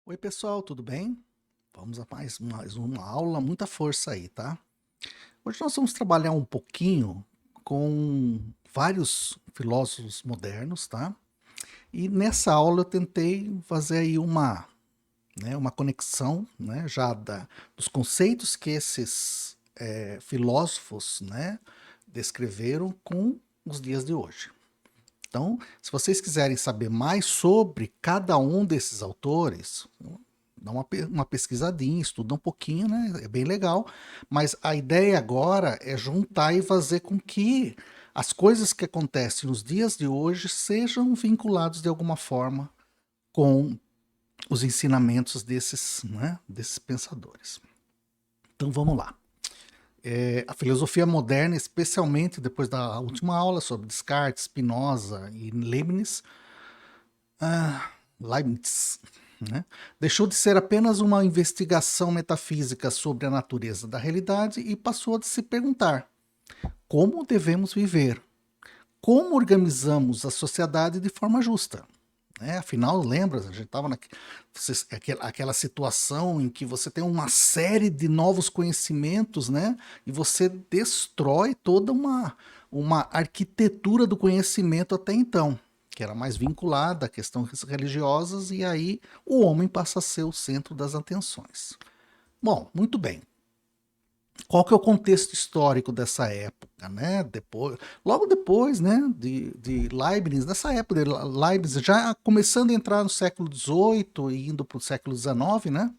Oi, pessoal, tudo bem? Vamos a mais uma aula, muita força aí, tá? Hoje nós vamos trabalhar um pouquinho com vários filósofos modernos, tá? E nessa aula eu tentei fazer aí uma conexão, né, dos conceitos que esses filósofos, né, descreveram com os dias de hoje. Então, se vocês quiserem saber mais sobre cada um desses autores, dá uma pesquisadinha, estuda um pouquinho, né? É bem legal. Mas a ideia agora é juntar e fazer com que as coisas que acontecem nos dias de hoje sejam vinculados de alguma forma com os ensinamentos desses pensadores. Então vamos lá. A filosofia moderna, especialmente depois da última aula sobre Descartes, Spinoza e Leibniz, né? Deixou de ser apenas uma investigação metafísica sobre a natureza da realidade e passou a se perguntar: como devemos viver? Como organizamos a sociedade de forma justa? Afinal, lembra, a gente estava naquela situação em que você tem uma série de novos conhecimentos, né? E você destrói toda uma arquitetura do conhecimento até então, que era mais vinculada a questões religiosas, e aí o homem passa a ser o centro das atenções. Bom, muito bem. Qual que é o contexto histórico dessa época, né? Logo depois, né, de Leibniz, nessa época de Leibniz, já começando a entrar no século XVIII e indo para o século XIX, né?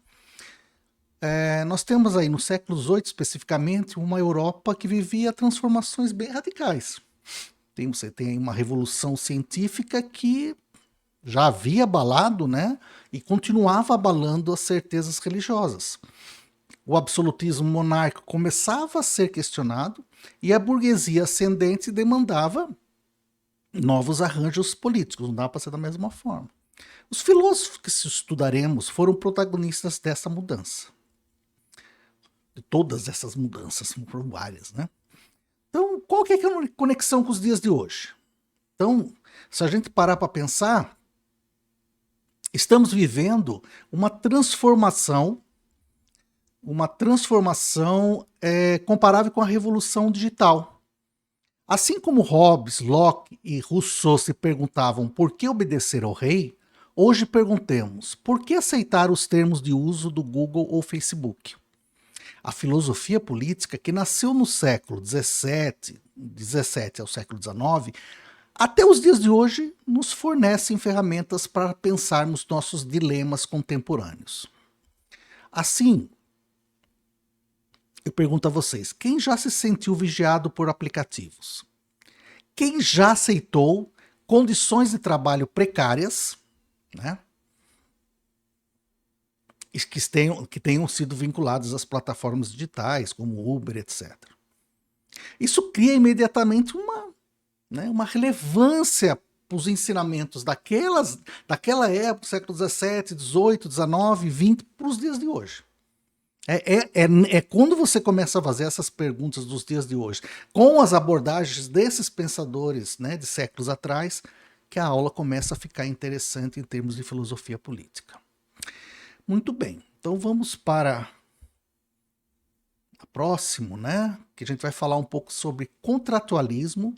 Nós temos aí no século XVIII especificamente uma Europa que vivia transformações bem radicais. Você tem aí uma revolução científica que já havia abalado, né, e continuava abalando as certezas religiosas. O absolutismo monárquico começava a ser questionado e a burguesia ascendente demandava novos arranjos políticos, não dá para ser da mesma forma. Os filósofos que estudaremos foram protagonistas dessa mudança. De todas essas mudanças, foram várias, né? Então, qual que é a conexão com os dias de hoje? Então, se a gente parar para pensar, estamos vivendo uma transformação comparável com a revolução digital. Assim como Hobbes, Locke e Rousseau se perguntavam por que obedecer ao rei, hoje perguntemos por que aceitar os termos de uso do Google ou Facebook. A filosofia política, que nasceu no século XVII ao século XIX, até os dias de hoje nos fornecem ferramentas para pensarmos nossos dilemas contemporâneos. Assim, eu pergunto a vocês, quem já se sentiu vigiado por aplicativos? Quem já aceitou condições de trabalho precárias, né, que tenham sido vinculadas às plataformas digitais, como Uber, etc. Isso cria imediatamente uma relevância para os ensinamentos daquela época, século XVII, XVIII, XIX, XX, para os dias de hoje. É quando você começa a fazer essas perguntas dos dias de hoje, com as abordagens desses pensadores, né, de séculos atrás, que a aula começa a ficar interessante em termos de filosofia política. Muito bem, então vamos para o próximo, né, que a gente vai falar um pouco sobre contratualismo.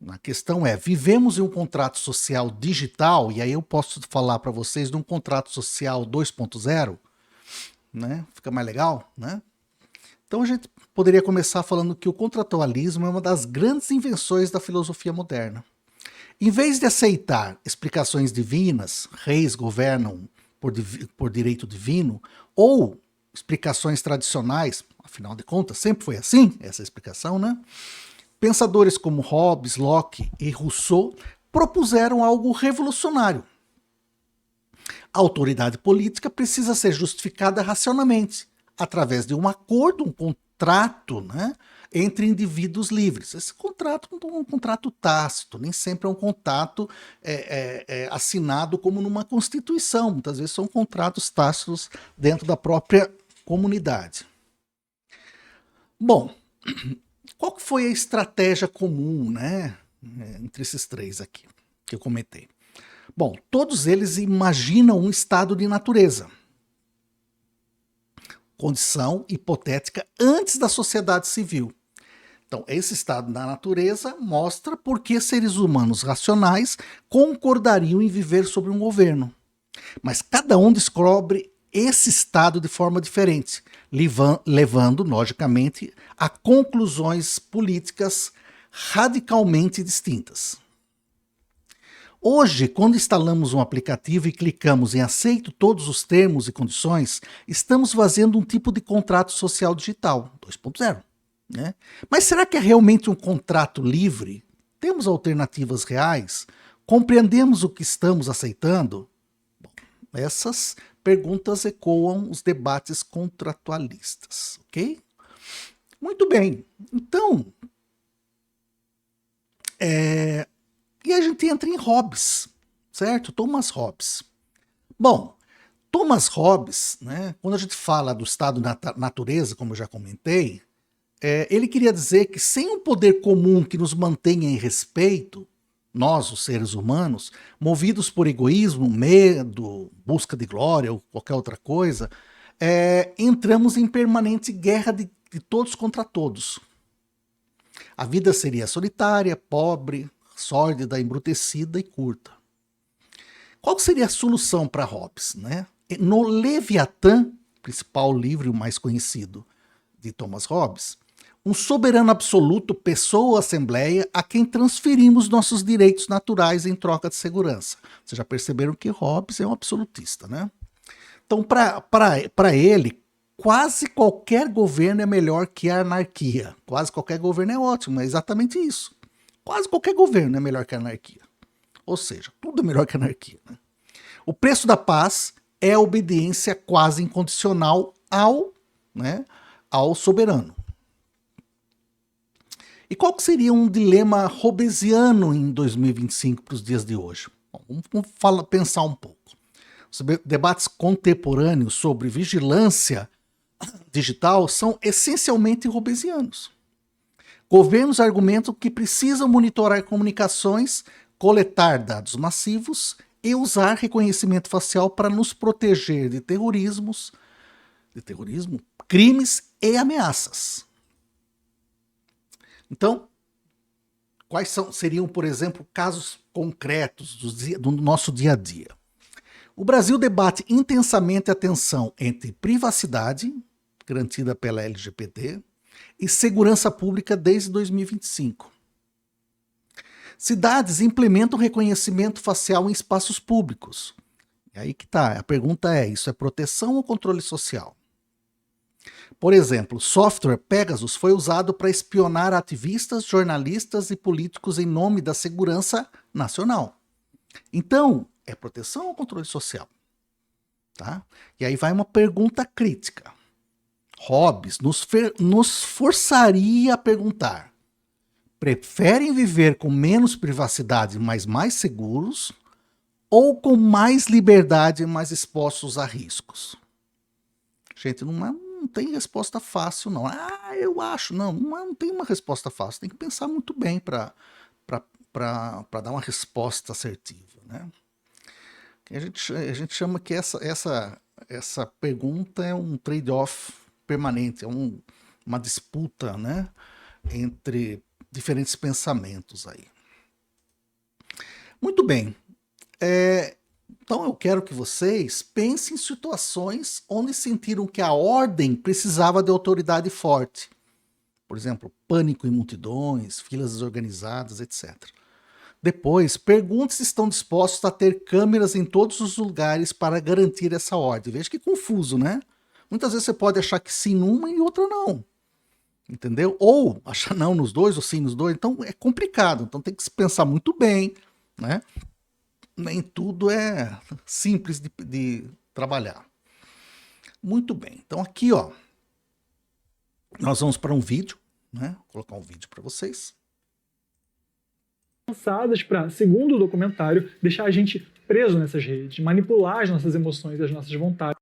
A questão é, vivemos em um contrato social digital, e aí eu posso falar para vocês de um contrato social 2.0, né? Fica mais legal, né? Então a gente poderia começar falando que o contratualismo é uma das grandes invenções da filosofia moderna. Em vez de aceitar explicações divinas, reis governam por direito divino, ou explicações tradicionais, afinal de contas, sempre foi assim, essa explicação, né? Pensadores como Hobbes, Locke e Rousseau propuseram algo revolucionário. A autoridade política precisa ser justificada racionalmente, através de um acordo, um contrato, né, entre indivíduos livres. Esse contrato não é um contrato tácito, nem sempre é um contrato assinado como numa constituição. Muitas vezes são contratos tácitos dentro da própria comunidade. Bom, qual que foi a estratégia comum, né, entre esses três aqui que eu comentei? Bom, todos eles imaginam um estado de natureza, condição hipotética antes da sociedade civil. Então, esse estado da natureza mostra por que seres humanos racionais concordariam em viver sob um governo. Mas cada um descobre esse estado de forma diferente, levando, logicamente, a conclusões políticas radicalmente distintas. Hoje, quando instalamos um aplicativo e clicamos em aceito todos os termos e condições, estamos fazendo um tipo de contrato social digital 2.0. Né? Mas será que é realmente um contrato livre? Temos alternativas reais? Compreendemos o que estamos aceitando? Bom, essas perguntas ecoam os debates contratualistas, ok? Muito bem, então, e a gente entra em Hobbes, certo? Thomas Hobbes. Bom, Thomas Hobbes, né, quando a gente fala do estado da natureza, como eu já comentei, ele queria dizer que sem um poder comum que nos mantenha em respeito, nós, os seres humanos, movidos por egoísmo, medo, busca de glória ou qualquer outra coisa, entramos em permanente guerra de todos contra todos. A vida seria solitária, pobre, sórdida, embrutecida e curta. Qual seria a solução para Hobbes? Né? No Leviatã, principal livro mais conhecido de Thomas Hobbes, um soberano absoluto, pessoa ou assembleia, a quem transferimos nossos direitos naturais em troca de segurança. Vocês já perceberam que Hobbes é um absolutista, né? Então, para ele, quase qualquer governo é melhor que a anarquia. Quase qualquer governo é ótimo, é exatamente isso. Quase qualquer governo é melhor que a anarquia. Ou seja, tudo é melhor que a anarquia. Né? O preço da paz é a obediência quase incondicional ao soberano. E qual que seria um dilema hobbesiano em 2025 para os dias de hoje? Bom, vamos pensar um pouco. Os debates contemporâneos sobre vigilância digital são essencialmente hobbesianos. Governos argumentam que precisam monitorar comunicações, coletar dados massivos e usar reconhecimento facial para nos proteger de terrorismo, crimes e ameaças. Então, quais seriam, por exemplo, casos concretos do nosso dia a dia? O Brasil debate intensamente a tensão entre privacidade, garantida pela LGPD, e segurança pública desde 2025. Cidades implementam reconhecimento facial em espaços públicos. E aí que tá, a pergunta é, isso é proteção ou controle social? Por exemplo, o software Pegasus foi usado para espionar ativistas, jornalistas e políticos em nome da segurança nacional. Então, é proteção ou controle social? Tá? E aí vai uma pergunta crítica. Hobbes nos forçaria a perguntar: preferem viver com menos privacidade, mas mais seguros, ou com mais liberdade, mas expostos a riscos? Gente, não tem resposta fácil, não. Eu acho, não tem uma resposta fácil. Tem que pensar muito bem para dar uma resposta assertiva, né? A gente chama que essa pergunta é um trade-off permanente, é uma disputa, né, entre diferentes pensamentos aí. Muito bem. Então eu quero que vocês pensem em situações onde sentiram que a ordem precisava de autoridade forte. Por exemplo, pânico em multidões, filas desorganizadas, etc. Depois, pergunte se estão dispostos a ter câmeras em todos os lugares para garantir essa ordem. Veja que confuso, né? Muitas vezes você pode achar que sim numa e outra não. Entendeu? Ou achar não nos dois ou sim nos dois. Então é complicado. Então tem que se pensar muito bem, né? Nem tudo é simples de trabalhar. Muito bem. Então aqui, ó, nós vamos para um vídeo, né? Vou colocar um vídeo para vocês. Pensadas para, segundo o documentário, deixar a gente preso nessas redes, manipular as nossas emoções, as nossas vontades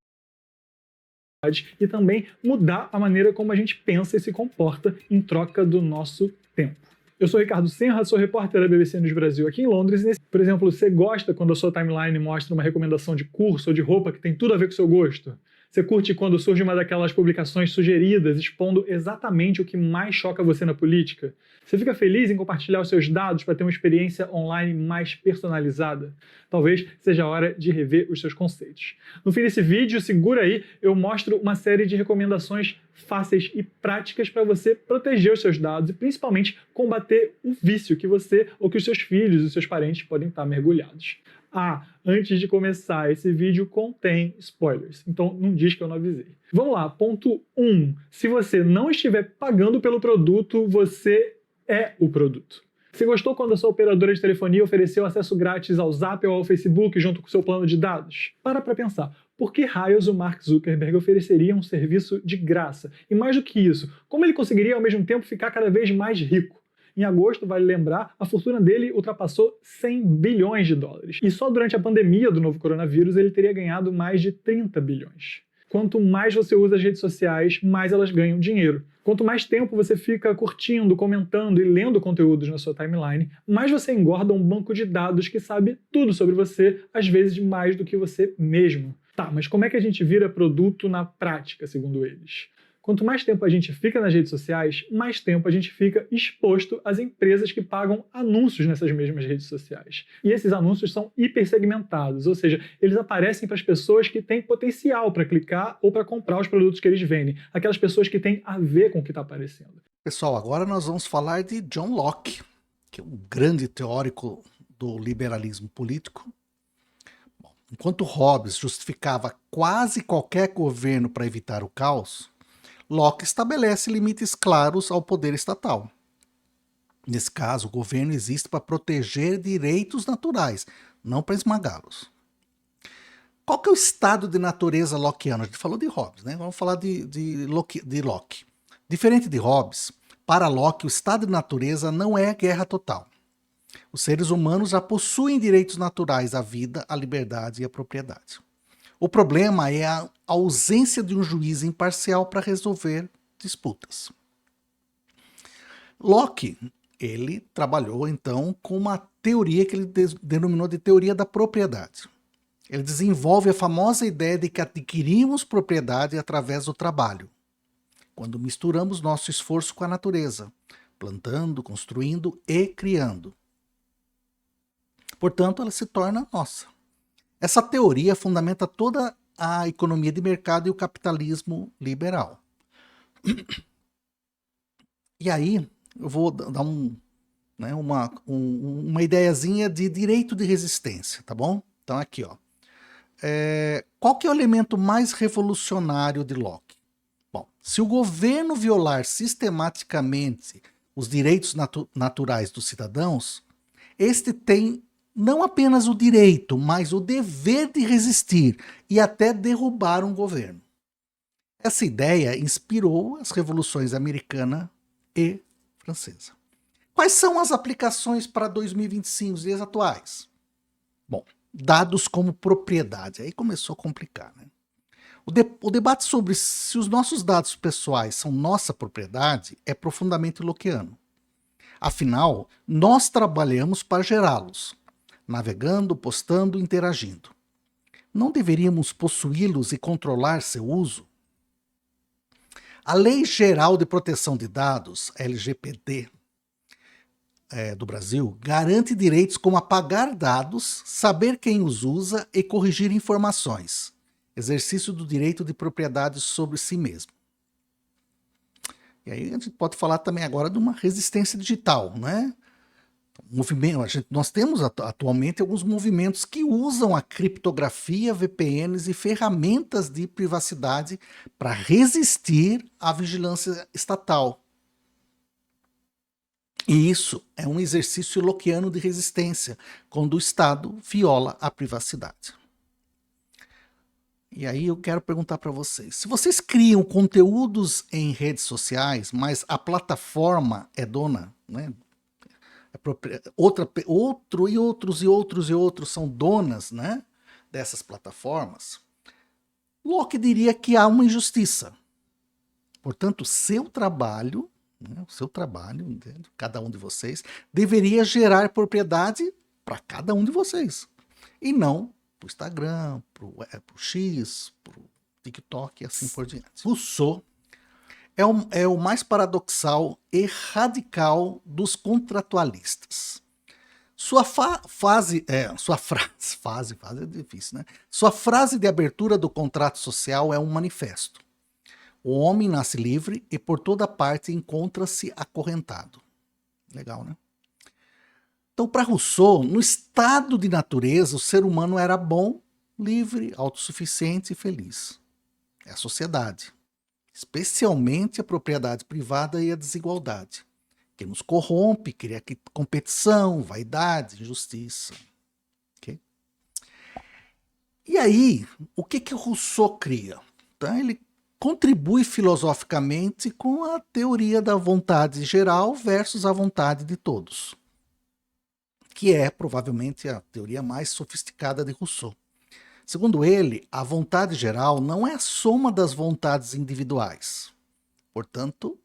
e também mudar a maneira como a gente pensa e se comporta em troca do nosso tempo. Eu sou Ricardo Senra, sou repórter da BBC News Brasil aqui em Londres. Por exemplo, você gosta quando a sua timeline mostra uma recomendação de curso ou de roupa que tem tudo a ver com o seu gosto? Você curte quando surge uma daquelas publicações sugeridas expondo exatamente o que mais choca você na política? Você fica feliz em compartilhar os seus dados para ter uma experiência online mais personalizada? Talvez seja a hora de rever os seus conceitos. No fim desse vídeo, segura aí, eu mostro uma série de recomendações fáceis e práticas para você proteger os seus dados e principalmente combater o vício que você ou que os seus filhos e os seus parentes podem estar mergulhados. Antes de começar, esse vídeo contém spoilers, então não diz que eu não avisei. Vamos lá, ponto 1. Se você não estiver pagando pelo produto, você é o produto. Você gostou quando a sua operadora de telefonia ofereceu acesso grátis ao Zap ou ao Facebook junto com o seu plano de dados? Para pensar. Por que raios o Mark Zuckerberg ofereceria um serviço de graça? E mais do que isso, como ele conseguiria ao mesmo tempo ficar cada vez mais rico? Em agosto, vale lembrar, a fortuna dele ultrapassou 100 bilhões de dólares. E só durante a pandemia do novo coronavírus ele teria ganhado mais de 30 bilhões. Quanto mais você usa as redes sociais, mais elas ganham dinheiro. Quanto mais tempo você fica curtindo, comentando e lendo conteúdos na sua timeline, mais você engorda um banco de dados que sabe tudo sobre você, às vezes mais do que você mesmo. Mas como é que a gente vira produto na prática, segundo eles? Quanto mais tempo a gente fica nas redes sociais, mais tempo a gente fica exposto às empresas que pagam anúncios nessas mesmas redes sociais. E esses anúncios são hipersegmentados, ou seja, eles aparecem para as pessoas que têm potencial para clicar ou para comprar os produtos que eles vendem, aquelas pessoas que têm a ver com o que está aparecendo. Pessoal, agora nós vamos falar de John Locke, que é um grande teórico do liberalismo político. Enquanto Hobbes justificava quase qualquer governo para evitar o caos, Locke estabelece limites claros ao poder estatal. Nesse caso, o governo existe para proteger direitos naturais, não para esmagá-los. Qual que é o estado de natureza lockeano? A gente falou de Hobbes, né? Vamos falar de Locke. Diferente de Hobbes, para Locke, o estado de natureza não é guerra total. Os seres humanos já possuem direitos naturais à vida, à liberdade e à propriedade. O problema é a ausência de um juiz imparcial para resolver disputas. Locke, ele trabalhou então com uma teoria que ele denominou de teoria da propriedade. Ele desenvolve a famosa ideia de que adquirimos propriedade através do trabalho, quando misturamos nosso esforço com a natureza, plantando, construindo e criando. Portanto, ela se torna nossa. Essa teoria fundamenta toda a economia de mercado e o capitalismo liberal. E aí, eu vou dar uma ideiazinha de direito de resistência, tá bom? Então aqui, ó. Qual que é o elemento mais revolucionário de Locke? Bom, se o governo violar sistematicamente os direitos naturais dos cidadãos, este tem não apenas o direito, mas o dever de resistir e até derrubar um governo. Essa ideia inspirou as revoluções americana e francesa. Quais são as aplicações para 2025, os dias atuais? Bom, dados como propriedade. Aí começou a complicar, né? O debate sobre se os nossos dados pessoais são nossa propriedade é profundamente lockeano. Afinal, nós trabalhamos para gerá-los, navegando, postando, interagindo. Não deveríamos possuí-los e controlar seu uso? A Lei Geral de Proteção de Dados, LGPD, do Brasil, garante direitos como apagar dados, saber quem os usa e corrigir informações. Exercício do direito de propriedade sobre si mesmo. E aí a gente pode falar também agora de uma resistência digital, né? Nós temos atualmente alguns movimentos que usam a criptografia, VPNs e ferramentas de privacidade para resistir à vigilância estatal. E isso é um exercício lockeano de resistência, quando o Estado viola a privacidade. E aí eu quero perguntar para vocês, se vocês criam conteúdos em redes sociais, mas a plataforma é dona, né? Outros são donas, né, dessas plataformas, Locke diria que há uma injustiça. Portanto, seu trabalho, né, o seu trabalho, entende? Cada um de vocês, deveria gerar propriedade para cada um de vocês. E não para o Instagram, para o X, para o TikTok e assim por diante. Rousseau é o mais paradoxal e radical dos contratualistas. Sua frase é difícil, né? Sua frase de abertura do contrato social é um manifesto. O homem nasce livre e por toda parte encontra-se acorrentado. Legal, né? Então, para Rousseau, no estado de natureza, o ser humano era bom, livre, autossuficiente e feliz. É a sociedade, especialmente a propriedade privada e a desigualdade, que nos corrompe, cria competição, vaidade, injustiça. Okay? E aí, o que Rousseau cria? Então, ele contribui filosoficamente com a teoria da vontade geral versus a vontade de todos, que é provavelmente a teoria mais sofisticada de Rousseau. Segundo ele, a vontade geral não é a soma das vontades individuais. Portanto,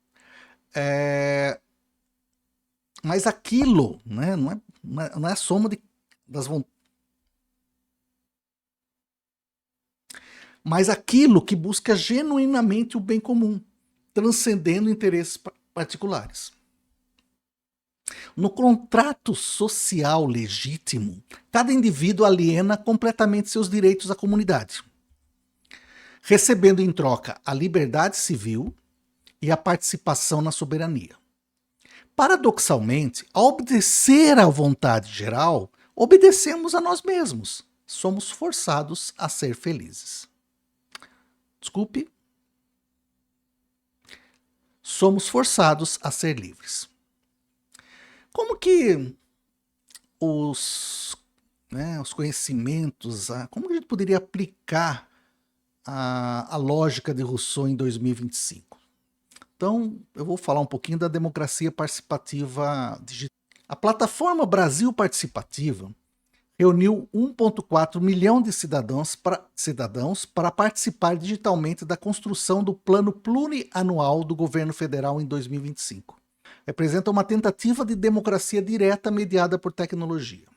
mas aquilo, né, não é a soma das vontades. Mas aquilo que busca genuinamente o bem comum, transcendendo interesses particulares. No contrato social legítimo, cada indivíduo aliena completamente seus direitos à comunidade, recebendo em troca a liberdade civil e a participação na soberania. Paradoxalmente, ao obedecer à vontade geral, obedecemos a nós mesmos. Somos forçados a ser felizes. Desculpe. Somos forçados a ser livres. Como que os conhecimentos, como que a gente poderia aplicar a lógica de Rousseau em 2025? Então, eu vou falar um pouquinho da democracia participativa digital. A plataforma Brasil Participativa reuniu 1,4 milhão de cidadãos para participar digitalmente da construção do Plano Plurianual do Governo Federal em 2025. Representa uma tentativa de democracia direta mediada por tecnologia.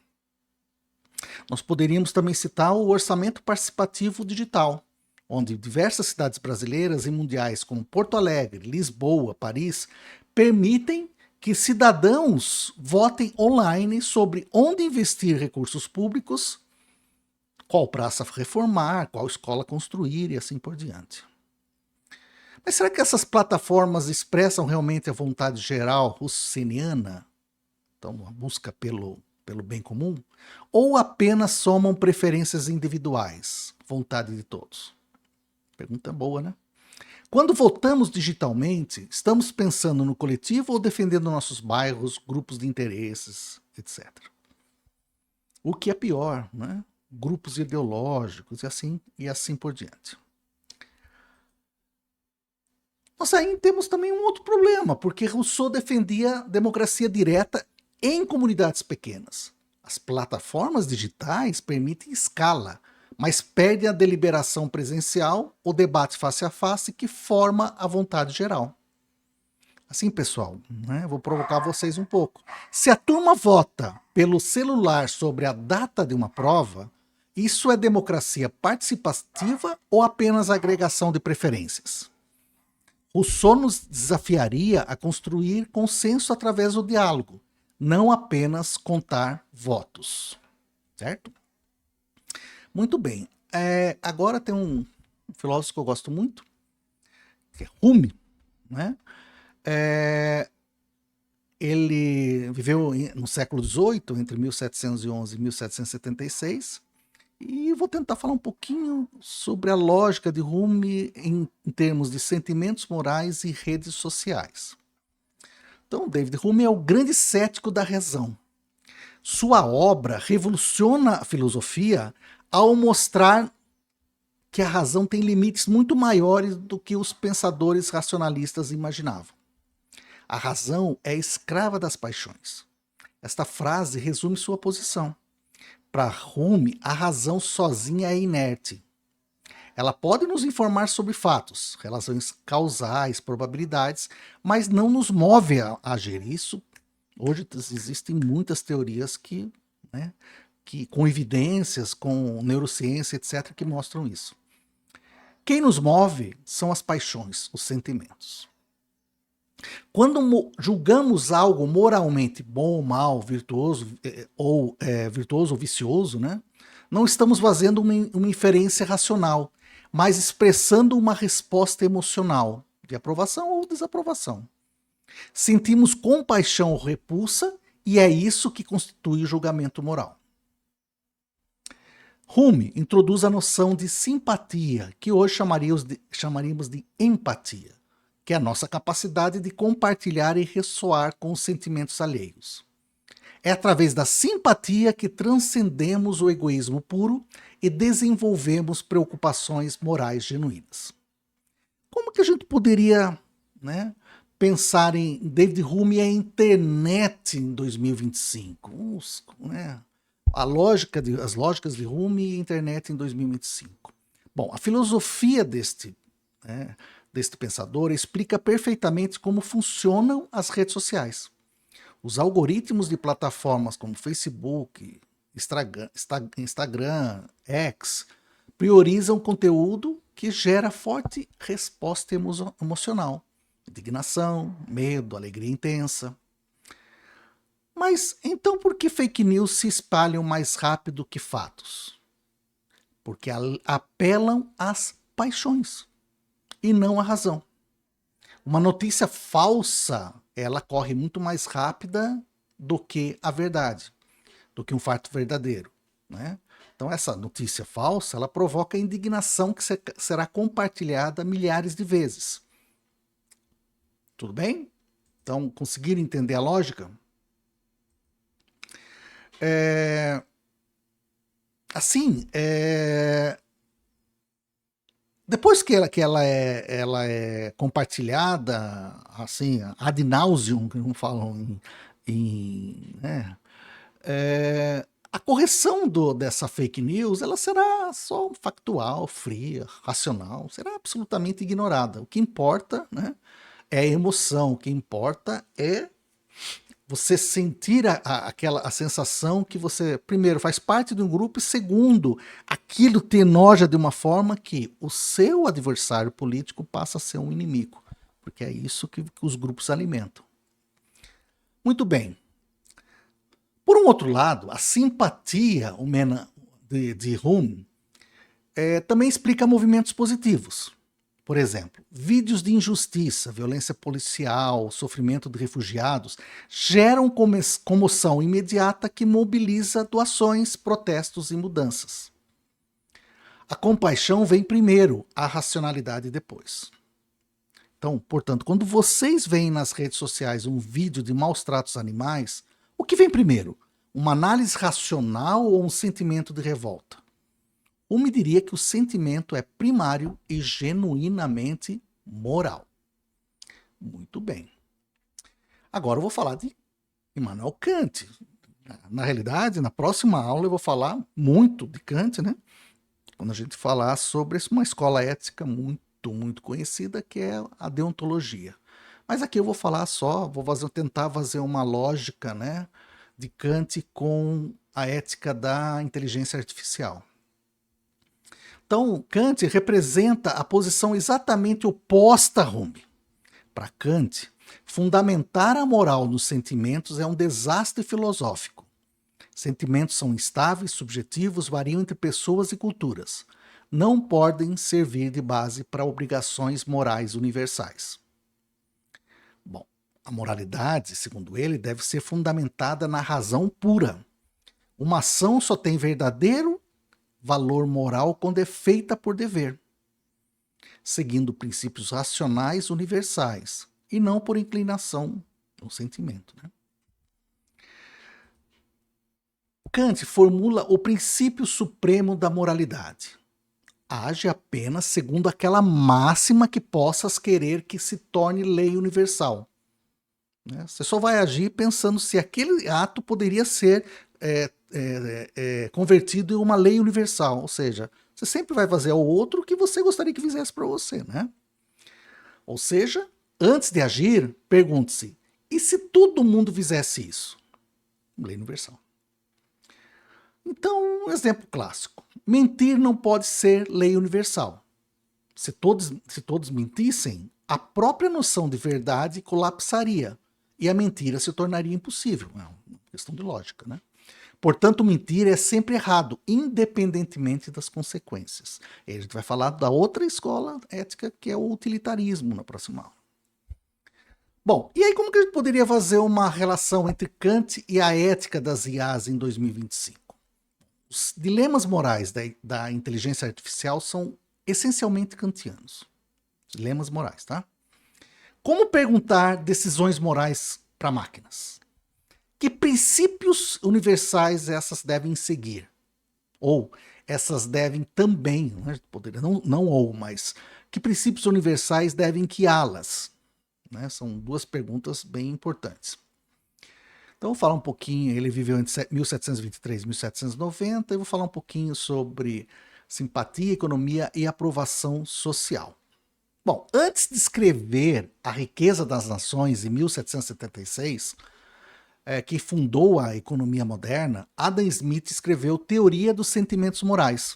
Nós poderíamos também citar o Orçamento Participativo Digital, onde diversas cidades brasileiras e mundiais, como Porto Alegre, Lisboa, Paris, permitem que cidadãos votem online sobre onde investir recursos públicos, qual praça reformar, qual escola construir e assim por diante. Mas será que essas plataformas expressam realmente a vontade geral russeniana? Então, a busca pelo bem comum? Ou apenas somam preferências individuais, vontade de todos? Pergunta boa, né? Quando votamos digitalmente, estamos pensando no coletivo ou defendendo nossos bairros, grupos de interesses, etc. O que é pior, né? Grupos ideológicos e assim por diante. Nós aí temos também um outro problema, porque Rousseau defendia democracia direta em comunidades pequenas. As plataformas digitais permitem escala, mas perdem a deliberação presencial, o debate face a face que forma a vontade geral. Assim, pessoal, né, vou provocar vocês um pouco. Se a turma vota pelo celular sobre a data de uma prova, isso é democracia participativa ou apenas agregação de preferências? Rousseau nos desafiaria a construir consenso através do diálogo, não apenas contar votos. Certo? Muito bem. Agora tem um filósofo que eu gosto muito, que é Rumi, né? Ele viveu no século XVIII, entre 1711 e 1776, e vou tentar falar um pouquinho sobre a lógica de Rumi em termos de sentimentos morais e redes sociais. Então, David Rumi é o grande cético da razão. Sua obra revoluciona a filosofia ao mostrar que a razão tem limites muito maiores do que os pensadores racionalistas imaginavam. A razão é escrava das paixões. Esta frase resume sua posição. Para Rumi, a razão sozinha é inerte. Ela pode nos informar sobre fatos, relações causais, probabilidades, mas não nos move a agir. Isso, hoje existem muitas teorias que, né, que com evidências, com neurociência, etc., que mostram isso. Quem nos move são as paixões, os sentimentos. Quando julgamos algo moralmente bom ou mal, virtuoso ou vicioso, né, não estamos fazendo uma inferência racional, mas expressando uma resposta emocional, de aprovação ou desaprovação. Sentimos compaixão ou repulsa, e é isso que constitui o julgamento moral. Hume introduz a noção de simpatia, que hoje chamaríamos de empatia, que é a nossa capacidade de compartilhar e ressoar com os sentimentos alheios. É através da simpatia que transcendemos o egoísmo puro e desenvolvemos preocupações morais genuínas. Como que a gente poderia, né, pensar em David Hume e a internet em 2025? Né, as lógicas de Hume e a internet em 2025. Bom, a filosofia deste pensador explica perfeitamente como funcionam as redes sociais. Os algoritmos de plataformas como Facebook, Instagram, X, priorizam conteúdo que gera forte resposta emocional, indignação, medo, alegria intensa. Mas então por que fake news se espalham mais rápido que fatos? Porque apelam às paixões e não à razão. Uma notícia falsa, ela corre muito mais rápida do que a verdade, do que um fato verdadeiro, né? Então essa notícia falsa, ela provoca indignação que será compartilhada milhares de vezes. Tudo bem? Então, conseguiram entender a lógica? Depois que ela é compartilhada, assim, ad nauseum, que não falam a correção dessa fake news, ela será só factual, fria, racional, será absolutamente ignorada. O que importa, né, é a emoção, o que importa é você sentir a sensação que você, primeiro, faz parte de um grupo, e segundo, aquilo te enoja de uma forma que o seu adversário político passa a ser um inimigo, porque é isso que os grupos alimentam. Muito bem. Por um outro lado, a simpatia humana de Hume também explica movimentos positivos. Por exemplo, vídeos de injustiça, violência policial, sofrimento de refugiados geram comoção imediata que mobiliza doações, protestos e mudanças. A compaixão vem primeiro, a racionalidade depois. Então, portanto, quando vocês veem nas redes sociais um vídeo de maus tratos animais, o que vem primeiro? Uma análise racional ou um sentimento de revolta? Hume diria que o sentimento é primário e genuinamente moral. Muito bem. Agora eu vou falar de Immanuel Kant. Na realidade, na próxima aula eu vou falar muito de Kant, né? Quando a gente falar sobre uma escola ética muito conhecida, que é a deontologia. Mas aqui eu vou falar tentar fazer uma lógica, né, de Kant com a ética da inteligência artificial. Então, Kant representa a posição exatamente oposta a Hume. Para Kant, fundamentar a moral nos sentimentos é um desastre filosófico. Sentimentos são instáveis, subjetivos, variam entre pessoas e culturas. Não podem servir de base para obrigações morais universais. Bom, a moralidade, segundo ele, deve ser fundamentada na razão pura. Uma ação só tem verdadeiro valor moral quando é feita por dever, seguindo princípios racionais universais e não por inclinação ou sentimento, né? Kant formula o princípio supremo da moralidade. Age apenas segundo aquela máxima que possas querer que se torne lei universal. Você só vai agir pensando se aquele ato poderia ser convertido em uma lei universal, ou seja, Você sempre vai fazer ao outro o que você gostaria que fizesse para você, né? Ou seja, antes de agir, pergunte-se: e se todo mundo fizesse isso? Lei universal. Então, um exemplo clássico. Mentir não pode ser lei universal. Se todos mentissem, a própria noção de verdade colapsaria e a mentira se tornaria impossível. É uma questão de lógica, né? Portanto, mentir é sempre errado, independentemente das consequências. E a gente vai falar da outra escola ética, que é o utilitarismo, na próxima aula. Bom, e aí como que a gente poderia fazer uma relação entre Kant e a ética das IAs em 2025? Os dilemas morais da inteligência artificial são essencialmente kantianos. Dilemas morais, tá? Como perguntar decisões morais para máquinas? Que princípios universais essas devem seguir? Ou essas devem também, né, poderia, não ou, mas que princípios universais devem guiá-las? Né? São duas perguntas bem importantes. Então, vou falar um pouquinho, ele viveu entre 1723 e 1790, e vou falar um pouquinho sobre simpatia, economia e aprovação social. Bom, antes de escrever A Riqueza das Nações, em 1776, que fundou a economia moderna, Adam Smith escreveu Teoria dos Sentimentos Morais.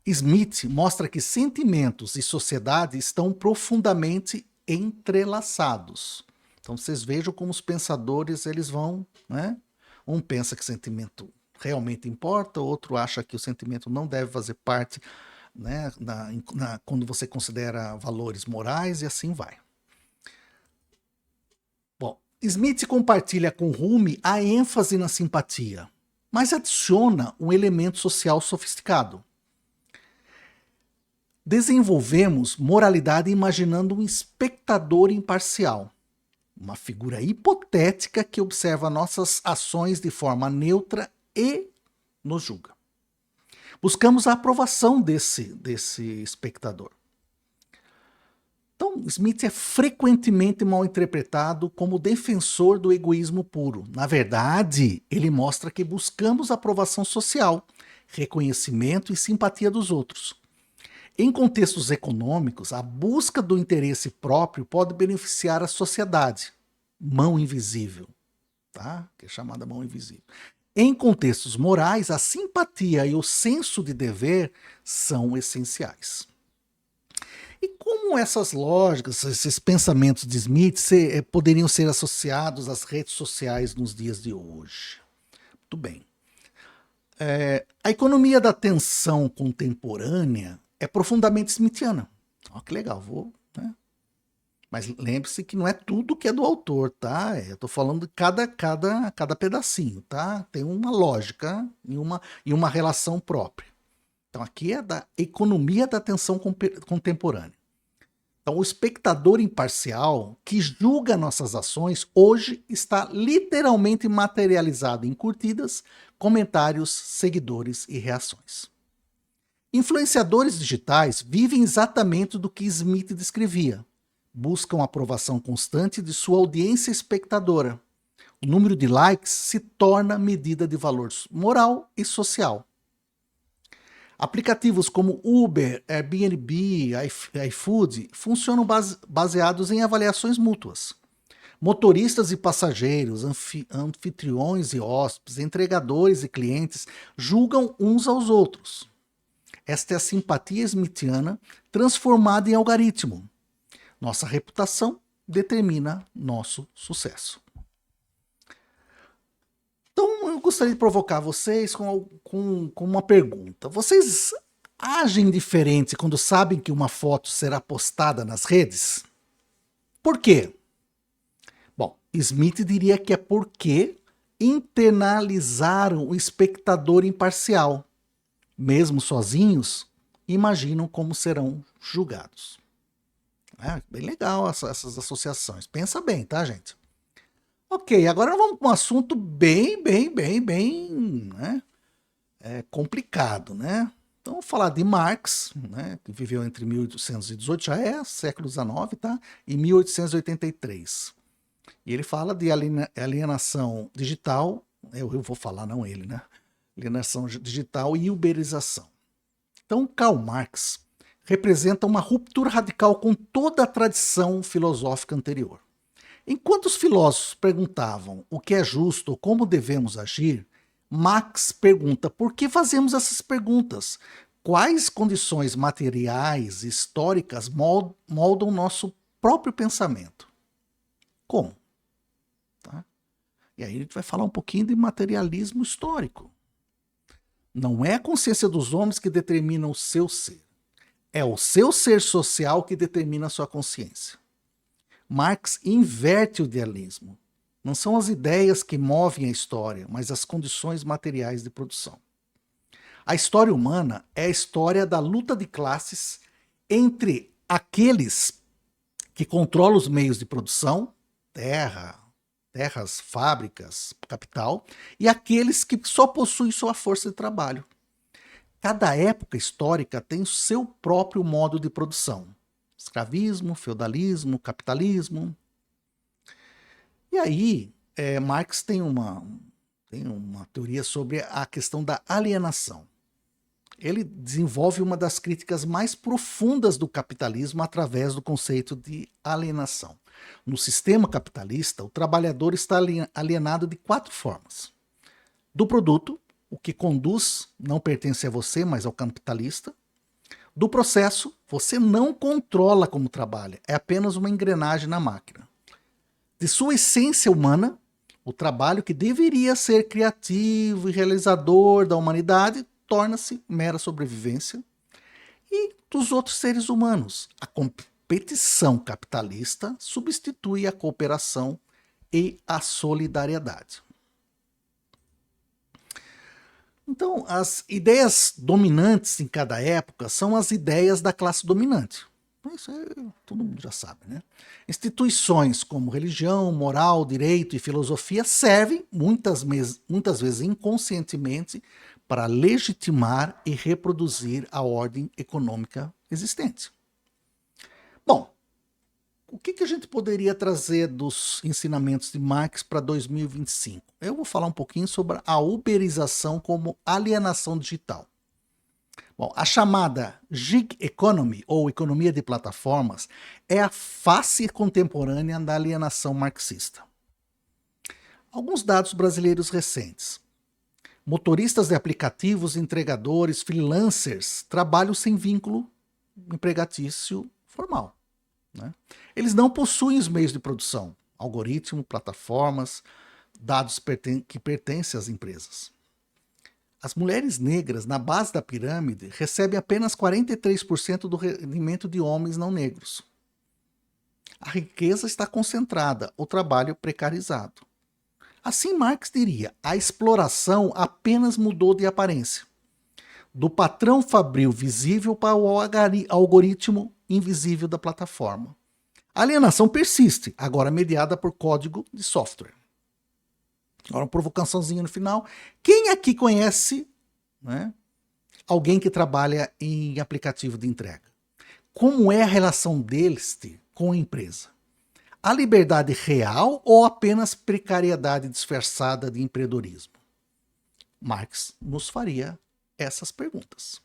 Smith mostra que sentimentos e sociedade estão profundamente entrelaçados. Então vocês vejam como os pensadores eles vão, né? Um pensa que sentimento realmente importa, o outro acha que o sentimento não deve fazer parte, né, quando você considera valores morais, e assim vai. Bom, Smith compartilha com Rumi a ênfase na simpatia, mas adiciona um elemento social sofisticado. Desenvolvemos moralidade imaginando um espectador imparcial, uma figura hipotética que observa nossas ações de forma neutra e nos julga. Buscamos a aprovação desse espectador. Então, Smith é frequentemente mal interpretado como defensor do egoísmo puro. Na verdade, ele mostra que buscamos aprovação social, reconhecimento e simpatia dos outros. Em contextos econômicos, a busca do interesse próprio pode beneficiar a sociedade. Mão invisível, tá? Que é chamada mão invisível. Em contextos morais, a simpatia e o senso de dever são essenciais. E como essas lógicas, esses pensamentos de Smith poderiam ser associados às redes sociais nos dias de hoje? Muito bem. A economia da atenção contemporânea é profundamente smithiana. Ó, que legal, né? Mas lembre-se que não é tudo que é do autor, tá? Eu estou falando de cada pedacinho, tá? Tem uma lógica e uma relação própria. Então aqui é da economia da atenção contemporânea. Então o espectador imparcial que julga nossas ações hoje está literalmente materializado em curtidas, comentários, seguidores e reações. Influenciadores digitais vivem exatamente do que Smith descrevia. Buscam aprovação constante de sua audiência espectadora. O número de likes se torna medida de valor moral e social. Aplicativos como Uber, Airbnb, iFood funcionam baseados em avaliações mútuas. Motoristas e passageiros, anfitriões e hóspedes, entregadores e clientes julgam uns aos outros. Esta é a simpatia smithiana transformada em algoritmo. Nossa reputação determina nosso sucesso. Então, eu gostaria de provocar vocês com uma pergunta. Vocês agem diferente quando sabem que uma foto será postada nas redes? Por quê? Bom, Smith diria que é porque internalizaram o espectador imparcial. Mesmo sozinhos, imaginam como serão julgados. Bem legal essas associações. Pensa bem, tá, gente? Ok, agora vamos para um assunto bem, né, complicado, né? Então, vamos falar de Marx, né, que viveu entre 1818, já é século XIX, tá? E 1883. E ele fala de alienação digital, eu vou falar, não ele, né? Alienação digital e uberização. Então, Karl Marx representa uma ruptura radical com toda a tradição filosófica anterior. Enquanto os filósofos perguntavam o que é justo ou como devemos agir, Marx pergunta por que fazemos essas perguntas? Quais condições materiais e históricas moldam nosso próprio pensamento? Como? Tá? E aí a gente vai falar um pouquinho de materialismo histórico. Não é a consciência dos homens que determina o seu ser. É o seu ser social que determina a sua consciência. Marx inverte o idealismo. Não são as ideias que movem a história, mas as condições materiais de produção. A história humana é a história da luta de classes entre aqueles que controlam os meios de produção, terras, fábricas, capital, e aqueles que só possuem sua força de trabalho. Cada época histórica tem o seu próprio modo de produção. Escravismo, feudalismo, capitalismo. E aí, Marx tem uma teoria sobre a questão da alienação. Ele desenvolve uma das críticas mais profundas do capitalismo através do conceito de alienação. No sistema capitalista, o trabalhador está alienado de 4 formas. Do produto, o que conduz não pertence a você, mas ao capitalista. Do processo, você não controla como trabalha, é apenas uma engrenagem na máquina. De sua essência humana, o trabalho que deveria ser criativo e realizador da humanidade torna-se mera sobrevivência. E dos outros seres humanos, a competição capitalista substitui a cooperação e a solidariedade. Então, as ideias dominantes em cada época são as ideias da classe dominante. Isso todo mundo já sabe, né? Instituições como religião, moral, direito e filosofia servem, muitas vezes inconscientemente, para legitimar e reproduzir a ordem econômica existente. Bom, o que a gente poderia trazer dos ensinamentos de Marx para 2025? Eu vou falar um pouquinho sobre a uberização como alienação digital. Bom, a chamada gig economy, ou economia de plataformas, é a face contemporânea da alienação marxista. Alguns dados brasileiros recentes. Motoristas de aplicativos, entregadores, freelancers trabalham sem vínculo empregatício formal. Né? Eles não possuem os meios de produção, algoritmo, plataformas, dados que pertencem às empresas. As mulheres negras na base da pirâmide recebem apenas 43% do rendimento de homens não negros. A riqueza está concentrada, o trabalho precarizado. Assim Marx diria, a exploração apenas mudou de aparência. Do patrão fabril visível para o algoritmo invisível da plataforma. A alienação persiste, agora mediada por código de software. Agora uma provocaçãozinha no final. Quem aqui conhece, né, alguém que trabalha em aplicativo de entrega? Como é a relação deles com a empresa? A liberdade real ou apenas precariedade disfarçada de empreendedorismo? Marx nos faria essas perguntas.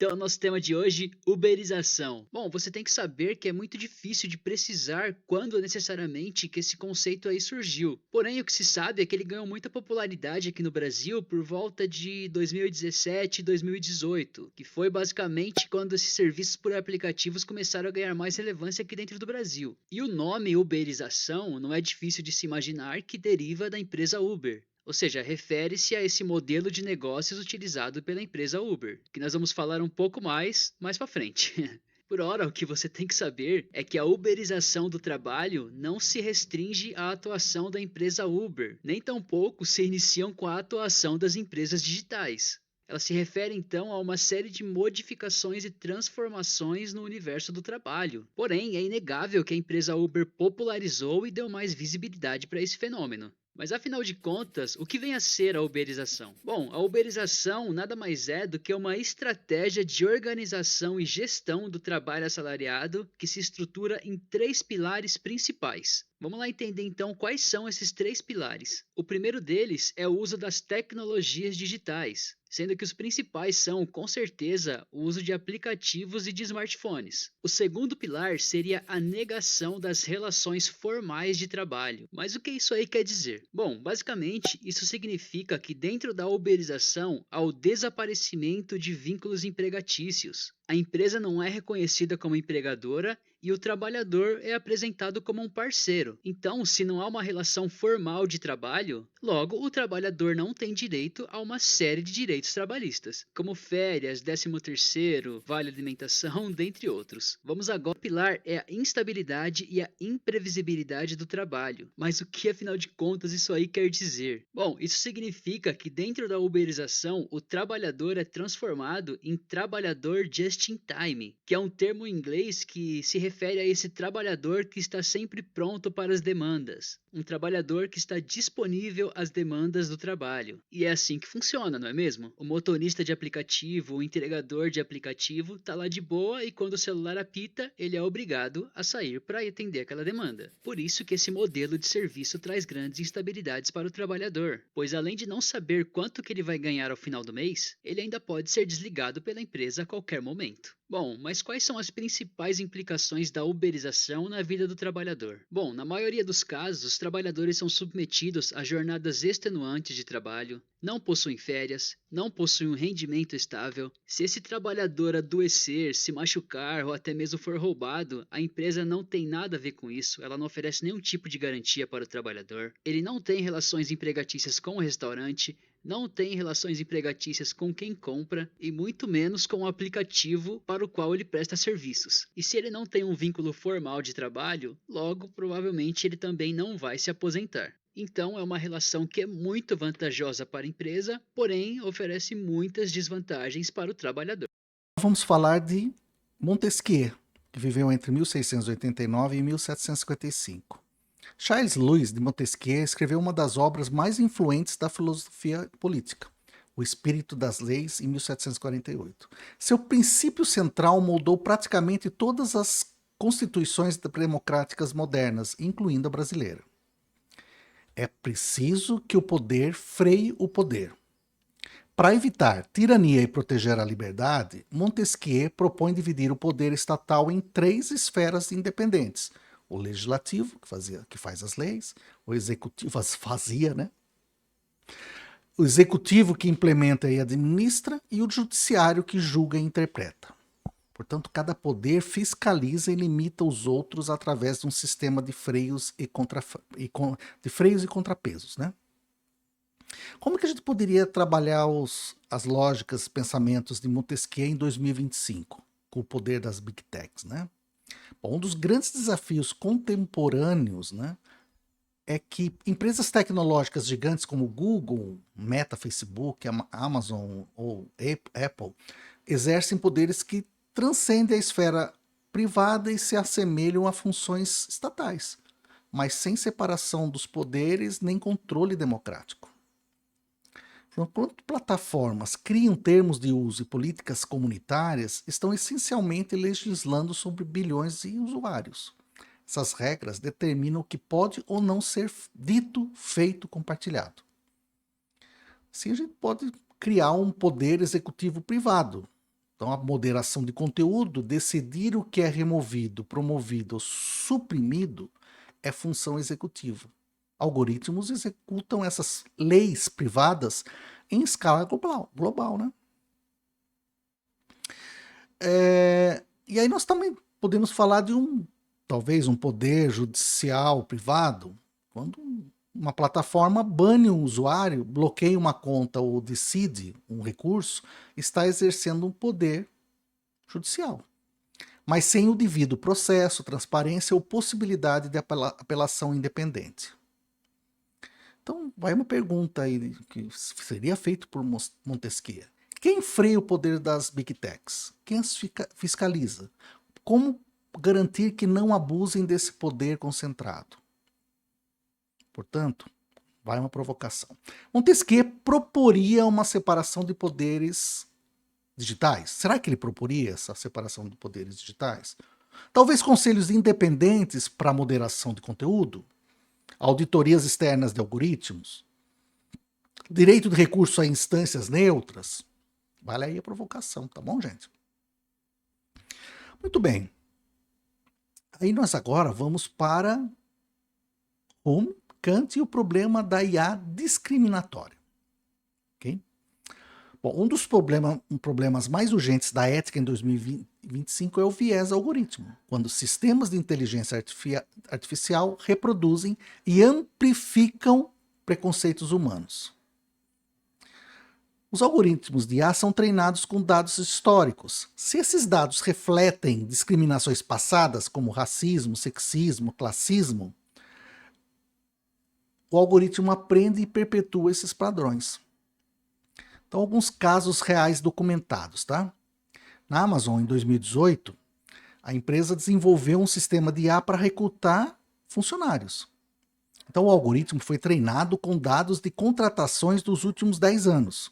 Então, nosso tema de hoje, uberização. Bom, você tem que saber que é muito difícil de precisar quando necessariamente que esse conceito aí surgiu. Porém, o que se sabe é que ele ganhou muita popularidade aqui no Brasil por volta de 2017 e 2018, que foi basicamente quando esses serviços por aplicativos começaram a ganhar mais relevância aqui dentro do Brasil. E o nome uberização não é difícil de se imaginar que deriva da empresa Uber. Ou seja, refere-se a esse modelo de negócios utilizado pela empresa Uber, que nós vamos falar um pouco mais para frente. Por ora, o que você tem que saber é que a uberização do trabalho não se restringe à atuação da empresa Uber, nem tampouco se iniciam com a atuação das empresas digitais. Ela se refere então a uma série de modificações e transformações no universo do trabalho. Porém, é inegável que a empresa Uber popularizou e deu mais visibilidade para esse fenômeno. Mas afinal de contas, o que vem a ser a uberização? Bom, a uberização nada mais é do que uma estratégia de organização e gestão do trabalho assalariado que se estrutura em 3 pilares principais. Vamos lá entender então quais são esses 3 pilares. O primeiro deles é o uso das tecnologias digitais. sendo que os principais são, com certeza, o uso de aplicativos e de smartphones. O segundo pilar seria a negação das relações formais de trabalho. Mas o que isso aí quer dizer? Bom, basicamente, isso significa que dentro da uberização há o desaparecimento de vínculos empregatícios. A empresa não é reconhecida como empregadora e o trabalhador é apresentado como um parceiro. Então, se não há uma relação formal de trabalho, logo o trabalhador não tem direito a uma série de direitos trabalhistas, como férias, 13º, vale alimentação, dentre outros. Vamos agora, o pilar é a instabilidade e a imprevisibilidade do trabalho. Mas o que afinal de contas isso aí quer dizer? Bom, isso significa que dentro da uberização, o trabalhador é transformado em trabalhador just in time, que é um termo em inglês que se refere a esse trabalhador que está sempre pronto para as demandas, um trabalhador que está disponível às demandas do trabalho. E é assim que funciona, não é mesmo? O motorista de aplicativo, o entregador de aplicativo está lá de boa e quando o celular apita, ele é obrigado a sair para atender aquela demanda. Por isso que esse modelo de serviço traz grandes instabilidades para o trabalhador, pois além de não saber quanto que ele vai ganhar ao final do mês, ele ainda pode ser desligado pela empresa a qualquer momento. Bom, mas quais são as principais implicações da uberização na vida do trabalhador? Bom, na maioria dos casos, os trabalhadores são submetidos a jornadas extenuantes de trabalho, não possuem férias, não possuem um rendimento estável. Se esse trabalhador adoecer, se machucar ou até mesmo for roubado, a empresa não tem nada a ver com isso, ela não oferece nenhum tipo de garantia para o trabalhador. Ele não tem relações empregatícias com o restaurante, não tem relações empregatícias com quem compra e muito menos com o aplicativo para o qual ele presta serviços. E se ele não tem um vínculo formal de trabalho, logo provavelmente ele também não vai se aposentar. Então é uma relação que é muito vantajosa para a empresa, porém oferece muitas desvantagens para o trabalhador. Vamos falar de Montesquieu, que viveu entre 1689 e 1755. Charles Louis de Montesquieu escreveu uma das obras mais influentes da filosofia política, O Espírito das Leis, em 1748. Seu princípio central moldou praticamente todas as constituições democráticas modernas, incluindo a brasileira. É preciso que o poder freie o poder. Para evitar tirania e proteger a liberdade, Montesquieu propõe dividir o poder estatal em 3 esferas independentes: o legislativo, que faz as leis, o executivo fazia, né? O executivo, que implementa e administra, e o judiciário, que julga e interpreta. Portanto, cada poder fiscaliza e limita os outros através de um sistema de freios e contrapesos, né? Como que a gente poderia trabalhar as lógicas, pensamentos de Montesquieu em 2025, com o poder das Big Techs, né? Bom, um dos grandes desafios contemporâneos, né, é que empresas tecnológicas gigantes como Google, Meta, Facebook, Amazon ou Apple exercem poderes que transcendem a esfera privada e se assemelham a funções estatais, mas sem separação dos poderes nem controle democrático. Enquanto plataformas criam termos de uso e políticas comunitárias, estão essencialmente legislando sobre bilhões de usuários. Essas regras determinam o que pode ou não ser dito, feito, compartilhado. Assim a gente pode criar um poder executivo privado. Então a moderação de conteúdo, decidir o que é removido, promovido ou suprimido é função executiva. Algoritmos executam essas leis privadas em escala global, né? E aí nós também podemos falar de talvez um poder judicial privado, quando uma plataforma bane um usuário, bloqueia uma conta ou decide um recurso, está exercendo um poder judicial, mas sem o devido processo, transparência ou possibilidade de apelação independente. Então, vai uma pergunta aí que seria feita por Montesquieu. Quem freia o poder das Big Techs? Quem as fiscaliza? Como garantir que não abusem desse poder concentrado? Portanto, vai uma provocação. Montesquieu proporia uma separação de poderes digitais. Será que ele proporia essa separação de poderes digitais? Talvez conselhos independentes para moderação de conteúdo? Auditorias externas de algoritmos? Direito de recurso a instâncias neutras. Vale aí a provocação, tá bom, gente? Muito bem. Aí nós agora vamos para Hume, Kant e o problema da IA discriminatória. Ok? Bom, um dos problemas mais urgentes da ética em 2025 é o viés algoritmo, quando sistemas de inteligência artificial reproduzem e amplificam preconceitos humanos. Os algoritmos de IA são treinados com dados históricos. Se esses dados refletem discriminações passadas, como racismo, sexismo, classismo, o algoritmo aprende e perpetua esses padrões. Então, alguns casos reais documentados, tá? Na Amazon, em 2018, a empresa desenvolveu um sistema de IA para recrutar funcionários. Então, o algoritmo foi treinado com dados de contratações dos últimos 10 anos,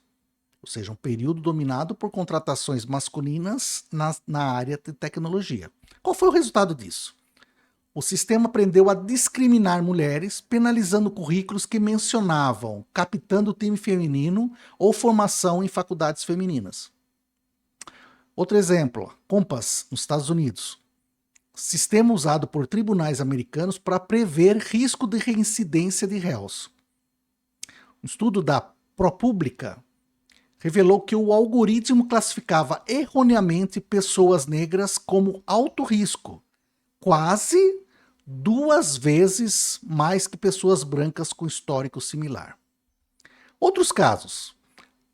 ou seja, um período dominado por contratações masculinas na área de tecnologia. Qual foi o resultado disso? O sistema aprendeu a discriminar mulheres, penalizando currículos que mencionavam captando o time feminino ou formação em faculdades femininas. Outro exemplo, Compass, nos Estados Unidos. Sistema usado por tribunais americanos para prever risco de reincidência de réus. Um estudo da ProPublica revelou que o algoritmo classificava erroneamente pessoas negras como alto risco, quase 2 vezes mais que pessoas brancas com histórico similar. Outros casos: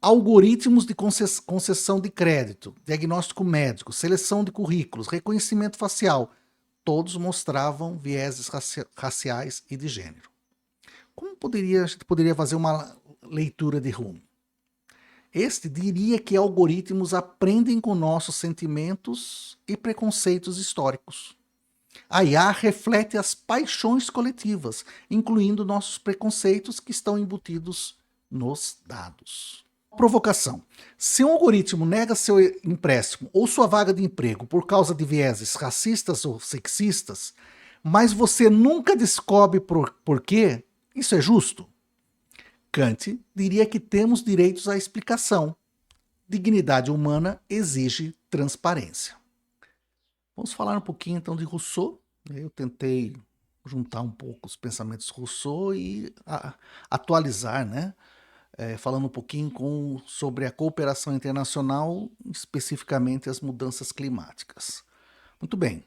algoritmos de concessão de crédito, diagnóstico médico, seleção de currículos, reconhecimento facial, todos mostravam vieses raciais e de gênero. Como a gente poderia fazer uma leitura de Hume? Este diria que algoritmos aprendem com nossos sentimentos e preconceitos históricos. A IA reflete as paixões coletivas, incluindo nossos preconceitos que estão embutidos nos dados. Provocação. Se um algoritmo nega seu empréstimo ou sua vaga de emprego por causa de vieses racistas ou sexistas, mas você nunca descobre por quê, isso é justo? Kant diria que temos direitos à explicação. Dignidade humana exige transparência. Vamos falar um pouquinho então de Rousseau. Eu tentei juntar um pouco os pensamentos de Rousseau e atualizar, né? Falando um pouquinho sobre a cooperação internacional, especificamente as mudanças climáticas. Muito bem.